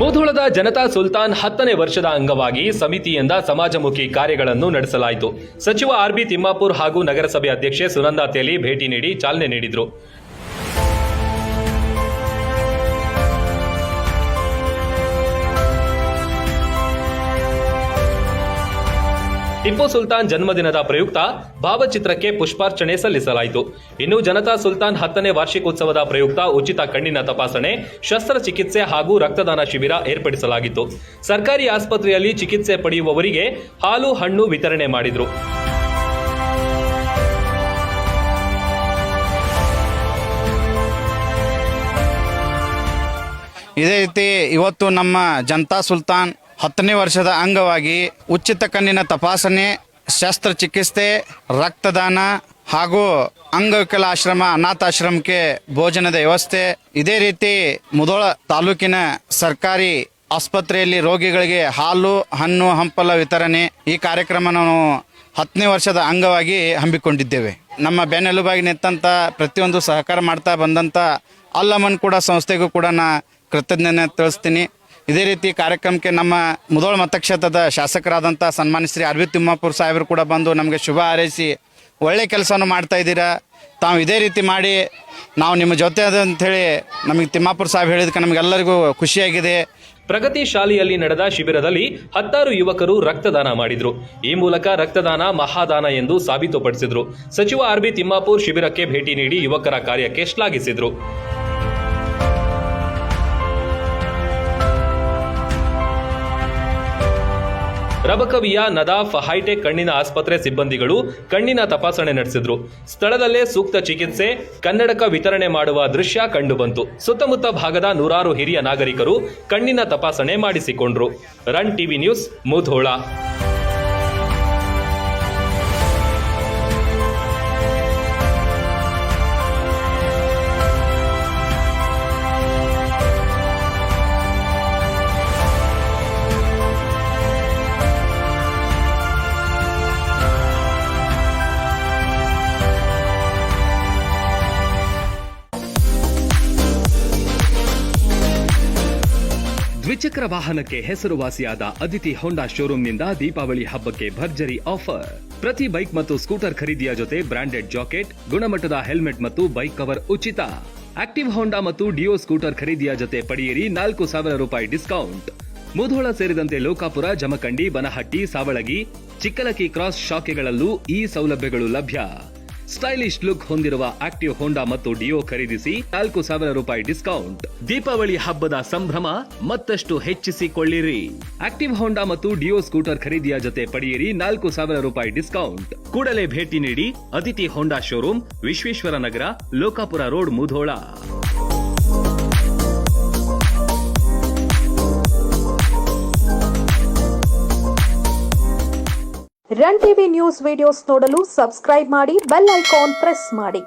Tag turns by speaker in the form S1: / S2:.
S1: ಮುಧೋಳದ ಜನತಾ ಸುಲ್ತಾನ್ 10ನೇ ವರ್ಷದ ಅಂಗವಾಗಿ ಸಮಿತಿಯಿಂದ ಸಮಾಜಮುಖಿ ಕಾರ್ಯಗಳನ್ನು ನಡೆಸಲಾಯಿತು. ಸಚಿವ ಆರ್.ಬಿ. ತಿಮ್ಮಾಪುರ್ ಹಾಗೂ ನಗರಸಭೆ ಅಧ್ಯಕ್ಷೆ ಸುನಂದಾ ತೇಲಿ ಭೇಟಿ ನೀಡಿ ಚಾಲನೆ ನೀಡಿದರು. ಟಿಪ್ಪು ಸುಲ್ತಾನ್ ಜನ್ಮದಿನದ ಪ್ರಯುಕ್ತ ಭಾವಚಿತ್ರಕ್ಕೆ ಪುಷ್ಪಾರ್ಚನೆ ಸಲ್ಲಿಸಲಾಯಿತು. ಇನ್ನು ಜನತಾ ಸುಲ್ತಾನ್ 10ನೇ ವಾರ್ಷಿಕೋತ್ಸವದ ಪ್ರಯುಕ್ತ ಉಚಿತ ಕಣ್ಣಿನ ತಪಾಸಣೆ, ಶಸ್ತ್ರಚಿಕಿತ್ಸೆ ಹಾಗೂ ರಕ್ತದಾನ ಶಿಬಿರ ಏರ್ಪಡಿಸಲಾಗಿತ್ತು. ಸರ್ಕಾರಿ ಆಸ್ಪತ್ರೆಯಲ್ಲಿ ಚಿಕಿತ್ಸೆ ಪಡೆಯುವವರಿಗೆ ಹಾಲು ಹಣ್ಣು ವಿತರಣೆ ಮಾಡಿದರು.
S2: ಇದೇ ರೀತಿ ಇವತ್ತು ನಮ್ಮ ಜನತಾ ಸುಲ್ತಾನ್ 10ನೇ ವರ್ಷದ ಅಂಗವಾಗಿ ಉಚಿತ ಕಣ್ಣಿನ ತಪಾಸಣೆ, ಶಸ್ತ್ರಚಿಕಿತ್ಸೆ, ರಕ್ತದಾನ ಹಾಗೂ ಅಂಗವಿಕಲ ಆಶ್ರಮ, ಅನಾಥಾಶ್ರಮಕ್ಕೆ ಭೋಜನದ ವ್ಯವಸ್ಥೆ, ಇದೇ ರೀತಿ ಮುಧೋಳ ತಾಲೂಕಿನ ಸರ್ಕಾರಿ ಆಸ್ಪತ್ರೆಯಲ್ಲಿ ರೋಗಿಗಳಿಗೆ ಹಾಲು ಹಣ್ಣು ಹಂಪಲ ವಿತರಣೆ, ಈ ಕಾರ್ಯಕ್ರಮ ನಾವು 10ನೇ ವರ್ಷದ ಅಂಗವಾಗಿ ಹಮ್ಮಿಕೊಂಡಿದ್ದೇವೆ. ನಮ್ಮ ಬೆನ್ನೆಲುಬಾಗಿ ನಿಂತಂಥ ಪ್ರತಿಯೊಂದು ಸಹಕಾರ ಮಾಡ್ತಾ ಬಂದಂಥ ಅಲ್ಲಮನ್ ಕೂಡ ಸಂಸ್ಥೆಗೂ ಕೂಡ ನಾ ಕೃತಜ್ಞತೆ ತಿಳಿಸ್ತೀನಿ. ಇದೇ ರೀತಿ ಕಾರ್ಯಕ್ರಮಕ್ಕೆ ನಮ್ಮ ಮುಧೋಳ ಮತಕ್ಷೇತ್ರದ ಶಾಸಕರಾದಂಥ ಸನ್ಮಾನ್ಯ ಶ್ರೀ ಆರ್.ಬಿ. ತಿಮ್ಮಾಪುರ್ ಸಾಹೇಬರು ಕೂಡ ಬಂದು ನಮಗೆ ಶುಭ ಹಾರೈಸಿ ಒಳ್ಳೆ ಕೆಲಸವನ್ನು ಮಾಡ್ತಾ ಇದ್ದೀರಾ, ತಾವು ಇದೇ ರೀತಿ ಮಾಡಿ ನಾವು ನಿಮ್ಮ ಜೊತೆ ಅದ ಅಂಥೇಳಿ ನಮಗೆ ತಿಮ್ಮಾಪುರ್ ಸಾಹೇಬ್ ಹೇಳಿದಕ್ಕೆ ನಮಗೆಲ್ಲರಿಗೂ ಖುಷಿಯಾಗಿದೆ.
S1: ಪ್ರಗತಿ ಶಾಲೆಯಲ್ಲಿ ನಡೆದ ಶಿಬಿರದಲ್ಲಿ 10 ಯುವಕರು ರಕ್ತದಾನ ಮಾಡಿದ್ರು. ಈ ಮೂಲಕ ರಕ್ತದಾನ ಮಹಾದಾನ ಎಂದು ಸಾಬೀತುಪಡಿಸಿದ್ರು. ಸಚಿವ ಆರ್.ಬಿ. ತಿಮ್ಮಾಪುರ್ ಶಿಬಿರಕ್ಕೆ ಭೇಟಿ ನೀಡಿ ಯುವಕರ ಕಾರ್ಯಕ್ಕೆ ಶ್ಲಾಘಿಸಿದ್ರು. ರಬಕವಿಯ ನದಾಫ್ ಹೈಟೆಕ್ ಕಣ್ಣಿನ ಆಸ್ಪತ್ರೆ ಸಿಬ್ಬಂದಿಗಳು ಕಣ್ಣಿನ ತಪಾಸಣೆ ನಡೆಸಿದ್ರು. ಸ್ಥಳದಲ್ಲೇ ಸೂಕ್ತ ಚಿಕಿತ್ಸೆ, ಕನ್ನಡಕ ವಿತರಣೆ ಮಾಡುವ ದೃಶ್ಯ ಕಂಡುಬಂತು. ಸುತ್ತಮುತ್ತ ಭಾಗದ 100 ಹಿರಿಯ ನಾಗರಿಕರು ಕಣ್ಣಿನ ತಪಾಸಣೆ ಮಾಡಿಸಿಕೊಂಡ್ರು. Run TV news, Mudhol. ದ್ವಿಚಕ್ರ ವಾಹನಕ್ಕೆ ಹೆಸರುವಾಸಿಯಾದ ಅದಿತಿ ಹೋಂಡಾ ಶೋರೂಮ್ನಿಂದ ದೀಪಾವಳಿ ಹಬ್ಬಕ್ಕೆ ಭರ್ಜರಿ ಆಫರ್. ಪ್ರತಿ ಬೈಕ್ ಮತ್ತು ಸ್ಕೂಟರ್ ಖರೀದಿಯ ಜೊತೆ ಬ್ರಾಂಡೆಡ್ ಜಾಕೆಟ್, ಗುಣಮಟ್ಟದ ಹೆಲ್ಮೆಟ್ ಮತ್ತು ಬೈಕ್ ಕವರ್ ಉಚಿತ. ಆಕ್ಟಿವ್ ಹೋಂಡಾ ಮತ್ತು ಡಿಯೋ ಸ್ಕೂಟರ್ ಖರೀದಿಯ ಜೊತೆ ಪಡೆಯಿರಿ 4,000 ರೂಪಾಯಿ ಡಿಸ್ಕೌಂಟ್. ಮುಧೋಳ ಸೇರಿದಂತೆ ಲೋಕಾಪುರ, ಜಮಖಂಡಿ, ಬನಹಟ್ಟಿ, ಸಾವಳಗಿ, ಚಿಕ್ಕಲಕ್ಕಿ ಕ್ರಾಸ್ ಶಾಖೆಗಳಲ್ಲೂ ಈ ಸೌಲಭ್ಯಗಳು ಲಭ್ಯ. ಸ್ಟೈಲಿಶ್ ಲುಕ್ ಹೊಂದಿರುವ ಆಕ್ಟಿವ್ ಹೋಂಡಾ ಮತ್ತು ಡಿಯೋ ಖರೀದಿಸಿ 4,000 ರೂಪಾಯಿ ಡಿಸ್ಕೌಂಟ್. ದೀಪಾವಳಿ ಹಬ್ಬದ ಸಂಭ್ರಮ ಮತ್ತಷ್ಟು ಹೆಚ್ಚಿಸಿಕೊಳ್ಳಿರಿ. ಆಕ್ಟಿವ್ ಹೋಂಡಾ ಮತ್ತು ಡಿಯೋ ಸ್ಕೂಟರ್ ಖರೀದಿಯ ಜೊತೆ ಪಡೆಯಿರಿ 4,000 ರೂಪಾಯಿ ಡಿಸ್ಕೌಂಟ್. ಕೂಡಲೇ ಭೇಟಿ ನೀಡಿ Aditi Honda showroom, Vishweshwara Nagara, Lokapura road, Mudhol.
S3: Run TV news videos ನೋಡಲು ಸಬ್ಸ್ಕ್ರೈಬ್ ಮಾಡಿ, ಬೆಲ್ ಐಕಾನ್ ಪ್ರೆಸ್ ಮಾಡಿ.